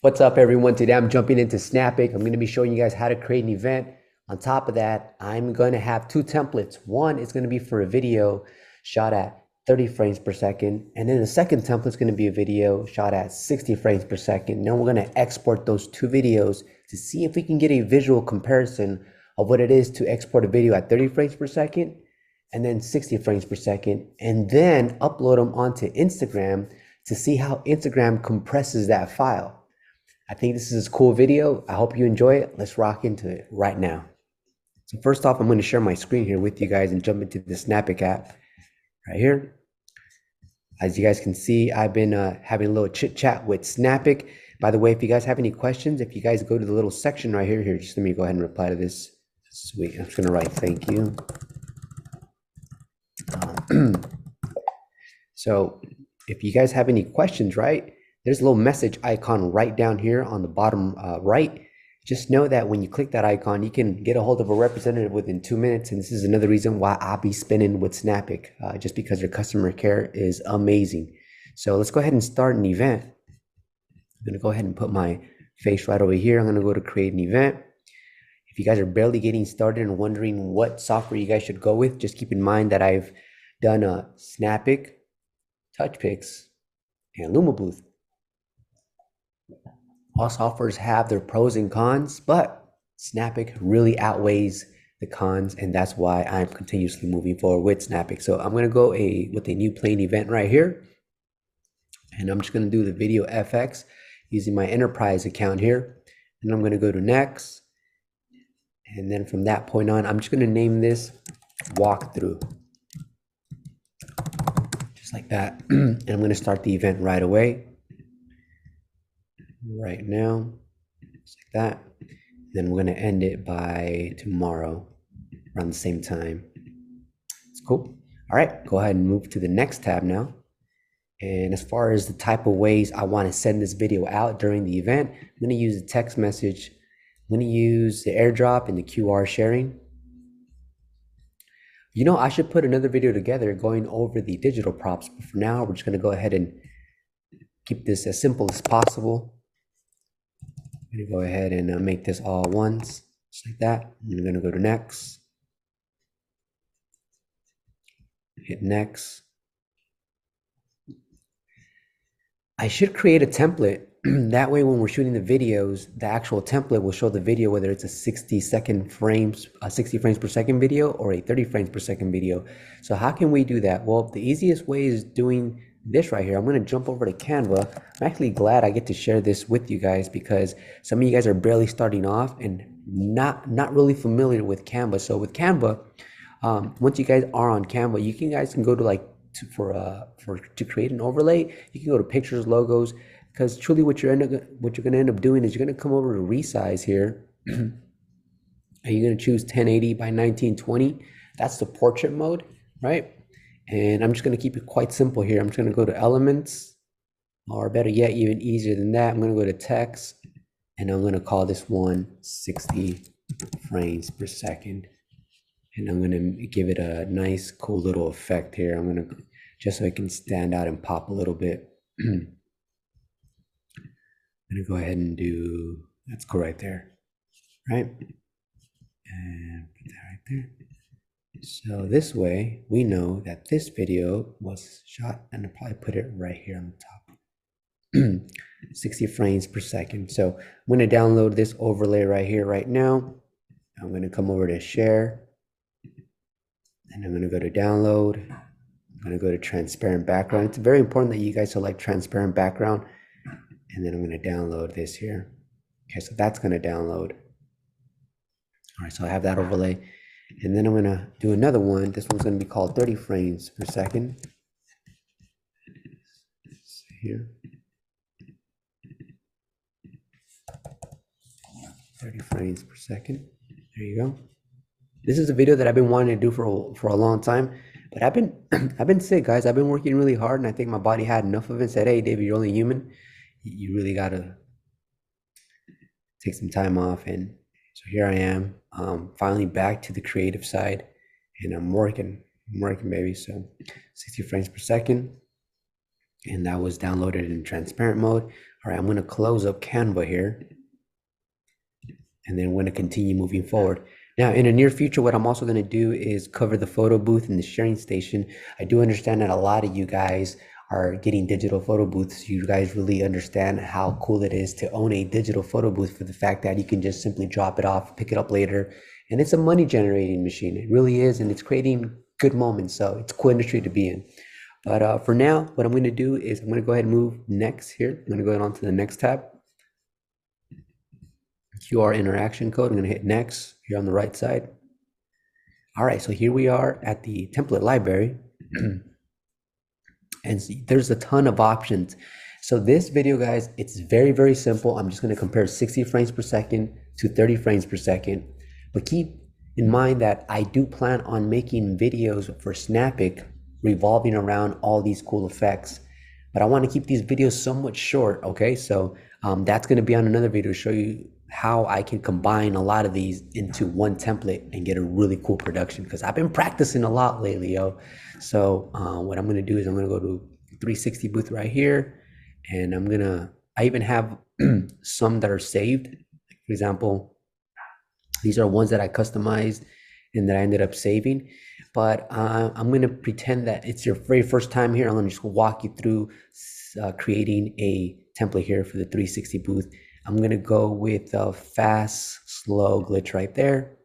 What's up, everyone? Today I'm jumping into Snappic. I'm going to be showing you guys how to create an event. On top of that, I'm going to have two templates. One is going to be for a video shot at 30 frames per second. And then the second template is going to be a video shot at 60 frames per second. Then we're going to export those two videos to see if we can get a visual comparison of what it is to export a video at 30 frames per second and then 60 frames per second, and then upload them onto Instagram to see how Instagram compresses that file. I think this is a cool video. I hope you enjoy it. Let's rock into it right now. So first off, I'm going to share my screen here with you guys and jump into the Snappic app right here. As you guys can see, I've been having a little chit chat with Snappic. By the way, if you guys have any questions, if you guys go to the little section right here, just let me go ahead and reply to this. Sweet. I'm just going to write thank you. So if you guys have any questions, right, there's a little message icon right down here on the bottom right. Just know that when you click that icon, you can get a hold of a representative within 2 minutes. And this is another reason why I'll be spinning with Snappic, just because their customer care is amazing. So let's go ahead and start an event. I'm going to go ahead and put my face right over here. I'm going to go to create an event. If you guys are barely getting started and wondering what software you guys should go with, just keep in mind that I've done a Snappic, TouchPix, and LumaBooth. All softwares have their pros and cons, but Snappic really outweighs the cons, and that's why I'm continuously moving forward with Snappic. So I'm going to go with a new plain event right here, and I'm just going to do the video FX using my enterprise account here, and I'm going to go to next, and then from that point on, I'm just going to name this walkthrough, just like that, and I'm going to start the event right away. Right now, just like that. Then we're going to end it by tomorrow around the same time. It's cool. All right, go ahead and move to the next tab now. And as far as the type of ways I want to send this video out during the event, I'm going to use a text message. I'm going to use the airdrop and the QR sharing. You know, I should put another video together going over the digital props, but for now, we're just going to go ahead and keep this as simple as possible. I'm going to go ahead and make this all ones, just like that. I'm going to go to next. Hit next. I should create a template. That way, when we're shooting the videos, the actual template will show the video, whether it's a 60 frames per second video or a 30 frames per second video. So how can we do that? Well, the easiest way is doing this right here. I'm going to jump over to Canva. I'm actually glad I get to share this with you guys because some of you guys are barely starting off and not really familiar with Canva. So with Canva, once you guys are on Canva, you guys can go to to create an overlay. You can go to pictures, logos, because truly what you're going to end up doing is you're going to come over to resize here, and you're going to choose 1080 by 1920. That's the portrait mode, right? And I'm just going to keep it quite simple here. I'm just going to go to elements, or better yet, even easier than that, I'm going to go to text, and I'm going to call this one 60 frames per second. And I'm going to give it a nice, cool little effect here. I'm going to, just so it can stand out and pop a little bit. I'm going to go ahead and do, that's cool right there, right? And put that right there. So this way, we know that this video was shot, and I'll probably put it right here on the top. 60 frames per second. So I'm going to download this overlay right here, right now. I'm going to come over to share, and I'm going to go to download. I'm going to go to transparent background. It's very important that you guys select transparent background, and then I'm going to download this here. Okay, so that's going to download. All right, so I have that overlay. And then I'm going to do another one. This one's going to be called 30 frames per second. Here. 30 frames per second. There you go. This is a video that I've been wanting to do for a long time, but I've been sick, guys. I've been working really hard, and I think my body had enough of it. Said, "Hey, David, you're only human. You really gotta take some time off." And so here I am, finally back to the creative side, and I'm working, baby. So 60 frames per second, and that was downloaded in transparent mode. All right, I'm going to close up Canva here, and then I'm going to continue moving forward. Now, in the near future, what I'm also going to do is cover the photo booth and the sharing station. I do understand that a lot of you guys are getting digital photo booths. You guys really understand how cool it is to own a digital photo booth, for the fact that you can just simply drop it off, pick it up later, and it's a money generating machine. It really is, and it's creating good moments. So it's a cool industry to be in. But for now, what I'm going to do is I'm going to go ahead and move next here. I'm going to go on to the next tab. QR interaction code. I'm going to hit next here on the right side. All right, so here we are at the template library. And see, there's a ton of options. So this video, guys, it's very, very simple. I'm just going to compare 60 frames per second to 30 frames per second. But keep in mind that I do plan on making videos for Snappic revolving around all these cool effects. But I want to keep these videos somewhat short, okay? So that's going to be on another video to show you how I can combine a lot of these into one template and get a really cool production, because I've been practicing a lot lately, yo. So what I'm going to do is I'm going to go to 360 booth right here, and I even have some that are saved. For example, these are ones that I customized and that I ended up saving. But I'm going to pretend that it's your very first time here. I'm going to just walk you through creating a template here for the 360 booth. I'm going to go with a fast, slow glitch right there.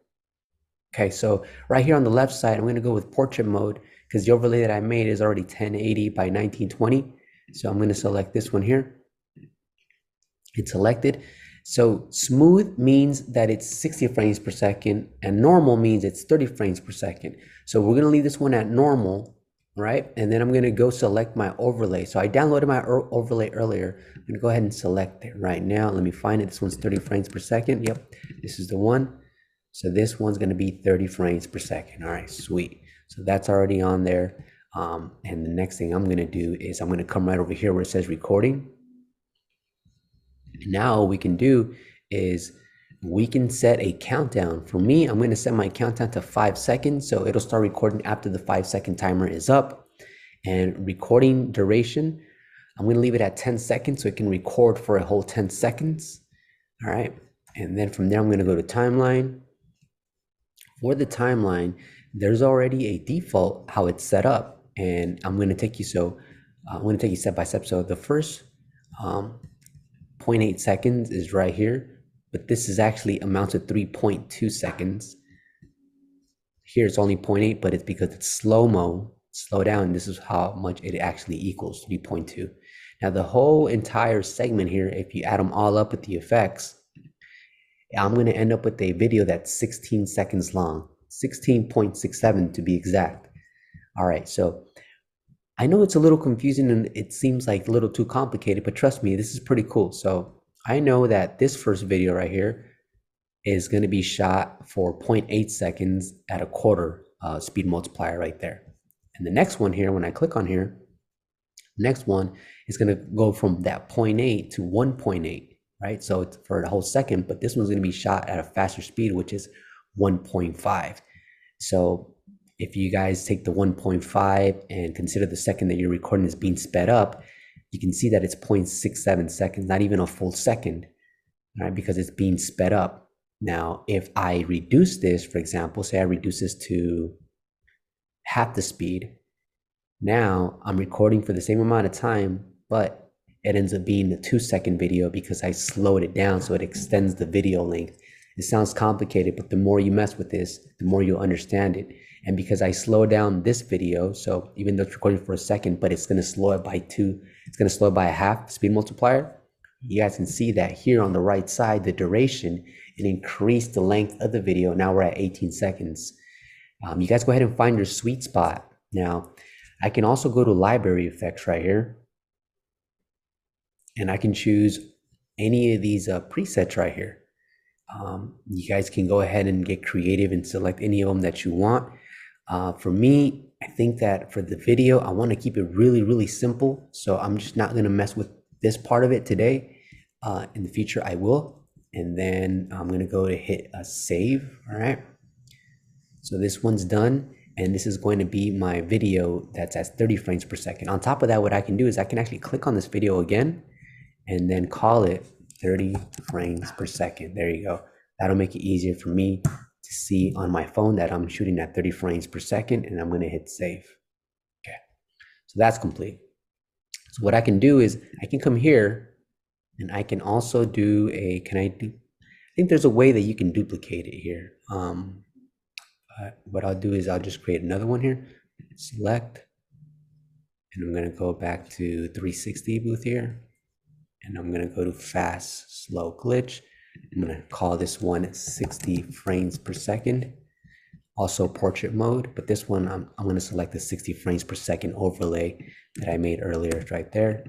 Okay, so right here on the left side, I'm going to go with portrait mode, because the overlay that I made is already 1080 by 1920. So I'm going to select this one here. It's selected. So smooth means that it's 60 frames per second, and normal means it's 30 frames per second. So we're going to leave this one at normal, right? And then I'm going to go select my overlay. So I downloaded my overlay earlier. I'm going to go ahead and select it right now. Let me find it. This one's 30 frames per second. Yep, this is the one. So this one's going to be 30 frames per second. All right, sweet. So that's already on there. And the next thing I'm going to do is I'm going to come right over here where it says recording. And now what we can do is we can set a countdown. For me, I'm going to set my countdown to 5 seconds. So it'll start recording after the 5-second timer is up. And recording duration, I'm going to leave it at 10 seconds so it can record for a whole 10 seconds. All right. And then from there, I'm going to go to timeline. For the timeline, there's already a default how it's set up. And I'm going to take you step by step. So the first 0.8 seconds is right here, but this is actually amounts to 3.2 seconds. Here it's only 0.8, but it's because it's slow-mo, slow down. This is how much it actually equals, 3.2. Now the whole entire segment here, if you add them all up with the effects, I'm going to end up with a video that's 16 seconds long, 16.67 to be exact. All right, so I know it's a little confusing and it seems like a little too complicated, but trust me, this is pretty cool. So I know that this first video right here is going to be shot for 0.8 seconds at a quarter speed multiplier right there. And the next one here, when I click on here, next one is going to go from that 0.8 to 1.8, right? So it's for the whole second, but this one's going to be shot at a faster speed, which is 1.5. So if you guys take the 1.5 and consider the second that you're recording is being sped up, you can see that it's 0.67 seconds, not even a full second, right? Because it's being sped up. Now, if I reduce this, for example, say I reduce this to half the speed, now I'm recording for the same amount of time, but it ends up being a 2-second video because I slowed it down so it extends the video length. It sounds complicated, but the more you mess with this, the more you'll understand it. And because I slowed down this video, so even though it's recording for a second, but it's going to slow it by 2, it's going to slow it by a half speed multiplier. You guys can see that here on the right side, the duration, it increased the length of the video. Now we're at 18 seconds. You guys go ahead and find your sweet spot. Now, I can also go to library effects right here. And I can choose any of these presets right here. You guys can go ahead and get creative and select any of them that you want. For me, I think that for the video, I want to keep it really, really simple. So I'm just not going to mess with this part of it today. In the future, I will. And then I'm going to go to hit a save. All right. So this one's done. And this is going to be my video that's at 30 frames per second. On top of that, what I can do is I can actually click on this video again. and then call it 30 frames per second. There you go. That'll make it easier for me to see on my phone that I'm shooting at 30 frames per second, and I'm gonna hit save. Okay, so that's complete. So what I can do is I can come here and I can also do I think there's a way that you can duplicate it here. What I'll do is I'll just create another one here, select, and I'm gonna go back to 360 booth here, and I'm gonna go to fast, slow glitch. I'm gonna call this one 60 frames per second. Also portrait mode, but this one I'm gonna select the 60 frames per second overlay that I made earlier right there.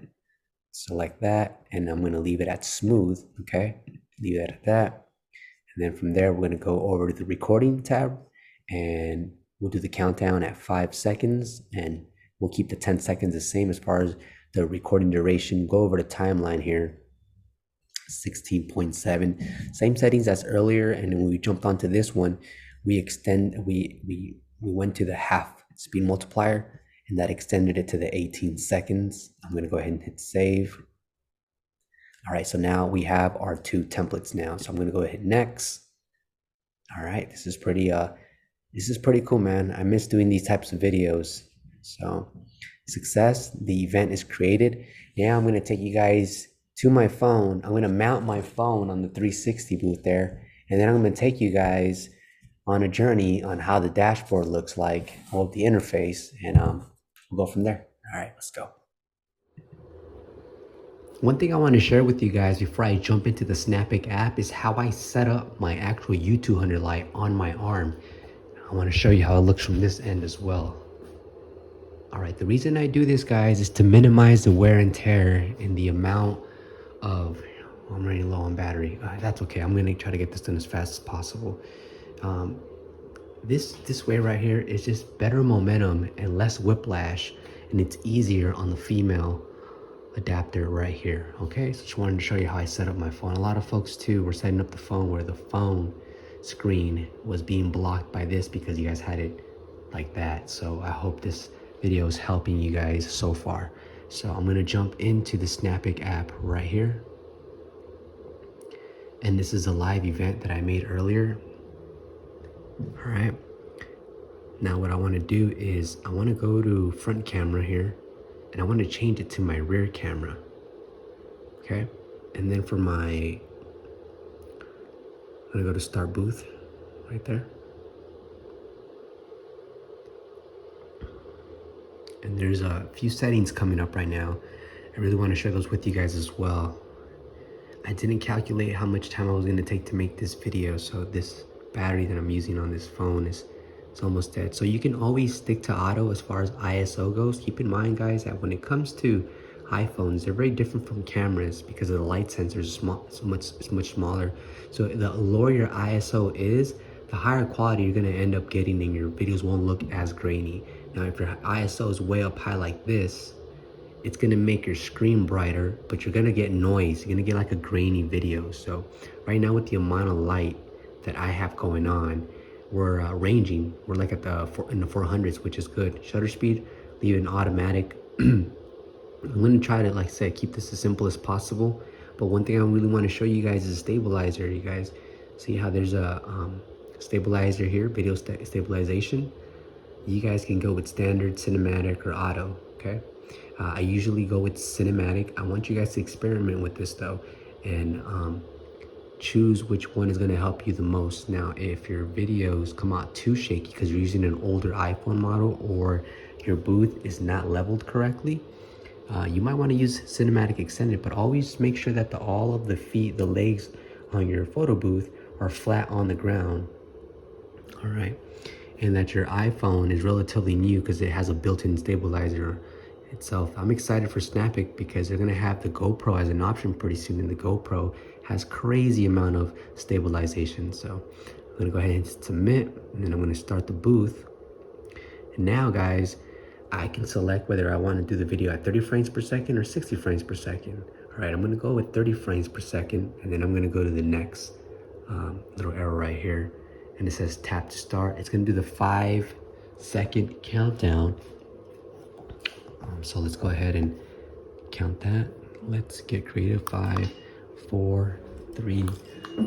Select that, and I'm gonna leave it at smooth, okay? Leave it at that. And then from there, we're gonna go over to the recording tab, and we'll do the countdown at 5 seconds, and we'll keep the 10 seconds the same as far as the recording duration. Go over the timeline here, 16.7, same settings as earlier. And when we jumped onto this one, we went to the half speed multiplier, and that extended it to the 18 seconds. I'm gonna go ahead and hit save. All right, so now we have our two templates now. So I'm gonna go ahead next. All right, this is pretty cool, man. I miss doing these types of videos. So success, the event is created. Now I'm gonna take you guys to my phone. I'm gonna mount my phone on the 360 booth there, and then I'm gonna take you guys on a journey on how the dashboard looks like, all the interface, and we'll go from there. All right, let's go. One thing I want to share with you guys before I jump into the Snappic app is how I set up my actual U200 light on my arm. I want to show you how it looks from this end as well. All right, the reason I do this, guys, is to minimize the wear and tear and the amount of, I'm running low on battery. That's okay, I'm gonna try to get this done as fast as possible. This way right here is just better momentum and less whiplash, and it's easier on the female adapter right here. Okay, so just wanted to show you how I set up my phone. A lot of folks too were setting up the phone where the phone screen was being blocked by this because you guys had it like that. So I hope this video is helping you guys so far. So I'm gonna jump into the Snappic app right here, and this is a live event that I made earlier. All right, now what I want to do is I want to go to front camera here, and I want to change it to my rear camera. Okay, and then for I'm gonna go to start booth right there, and there's a few settings coming up right now. I really want to share those with you guys as well. I didn't calculate how much time I was going to take to make this video, so this battery that I'm using on this phone is almost dead. So you can always stick to auto as far as ISO goes. Keep in mind, guys, that when it comes to iPhones, they're very different from cameras because of the light sensor is much smaller. So the lower your ISO is, the higher quality you're going to end up getting, and your videos won't look as grainy. Now, if your ISO is way up high like this, it's gonna make your screen brighter, but you're gonna get noise. You're gonna get like a grainy video. So right now with the amount of light that I have going on, we're ranging. We're like at in the 400s, which is good. Shutter speed, leave it in automatic. I'm gonna try to, like I said, keep this as simple as possible. But one thing I really want to show you guys is a stabilizer. You guys see how there's a stabilizer here, video stabilization. You guys can go with standard, cinematic, or auto, okay? I usually go with cinematic. I want you guys to experiment with this though, and choose which one is gonna help you the most. Now, if your videos come out too shaky because you're using an older iPhone model or your booth is not leveled correctly, you might wanna use cinematic extended, but always make sure that all of the legs on your photo booth are flat on the ground, all right? And that your iPhone is relatively new because it has a built-in stabilizer itself. I'm excited for Snappic because they're gonna have the GoPro as an option pretty soon, and the GoPro has crazy amount of stabilization. So I'm gonna go ahead and submit, and then I'm gonna start the booth. And now, guys, I can select whether I want to do the video at 30 frames per second or 60 frames per second. All right, I'm gonna go with 30 frames per second, and then I'm gonna go to the next little arrow right here, and it says tap to start. It's gonna do the 5-second countdown. So let's go ahead and count that. Let's get creative. 5, 4, 3,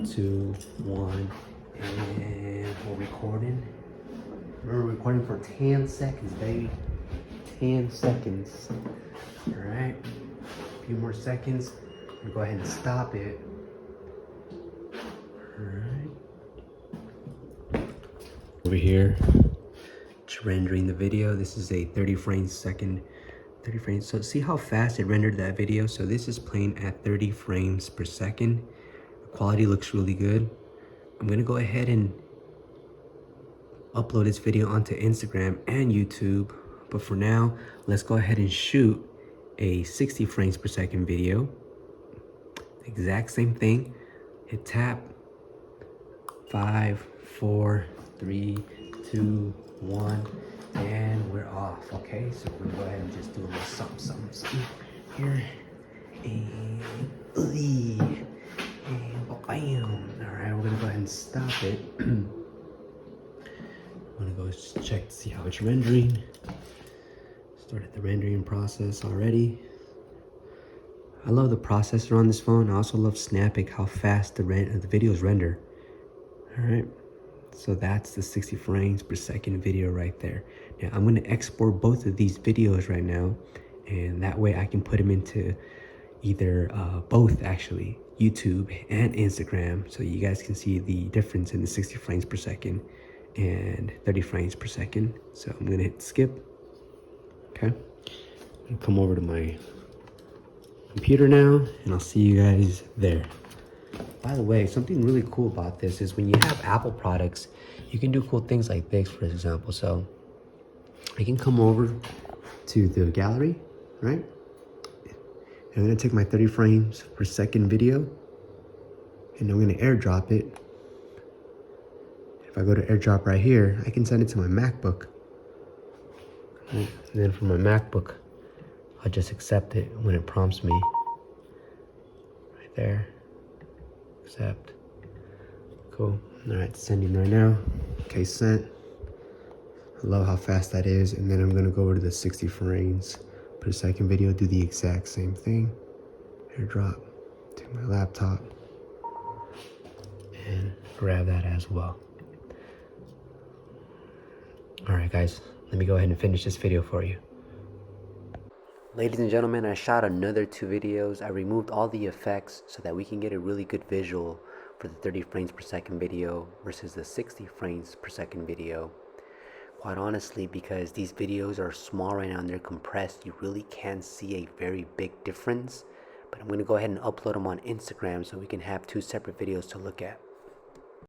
2, 1, and we're recording. We're recording for 10 seconds, baby. 10 seconds. All right. A few more seconds. I'm gonna go ahead and stop it. All right. Over here, it's rendering the video. This is a 30 frames second. 30 frames. So see how fast it rendered that video? So this is playing at 30 frames per second. The quality looks really good. I'm gonna go ahead and upload this video onto Instagram and YouTube. But for now, let's go ahead and shoot a 60 frames per second video. Exact same thing. Hit tap. 5, 4, 3, 2, 1, and we're off. Okay, so we're gonna go ahead and just do a little something here. And bam. All right, we're gonna go ahead and stop it. I'm gonna go check to see how it's rendering. Started the rendering process already. I love the processor on this phone. I also love Snappic, how fast the videos render. All right, so that's the 60 frames per second video right there. Now I'm gonna export both of these videos right now, and that way I can put them into either both actually, YouTube and Instagram, so you guys can see the difference in the 60 frames per second and 30 frames per second. So I'm gonna hit skip. Okay, I'm gonna come over to my computer now, and I'll see you guys there. By the way, something really cool about this is when you have Apple products, you can do cool things like this, for example. So I can come over to the gallery, right? And I'm gonna take my 30 frames per second video, and I'm gonna airdrop it. If I go to airdrop right here, I can send it to my MacBook. Right? And then from my MacBook, I'll just accept it when it prompts me. Right there. Accept. Cool. All right, sending right now. Okay, sent. I love how fast that is. And then I'm gonna go over to the 60 frames per second video, do the exact same thing. Airdrop to my laptop and grab that as well. All right, guys, let me go ahead and finish this video for you. Ladies and gentlemen, I shot another 2 videos. I removed all the effects so that we can get a really good visual for the 30 frames per second video versus the 60 frames per second video. Quite honestly, because these videos are small right now and they're compressed, you really can't see a very big difference. But I'm going to go ahead and upload them on Instagram so we can have 2 separate videos to look at.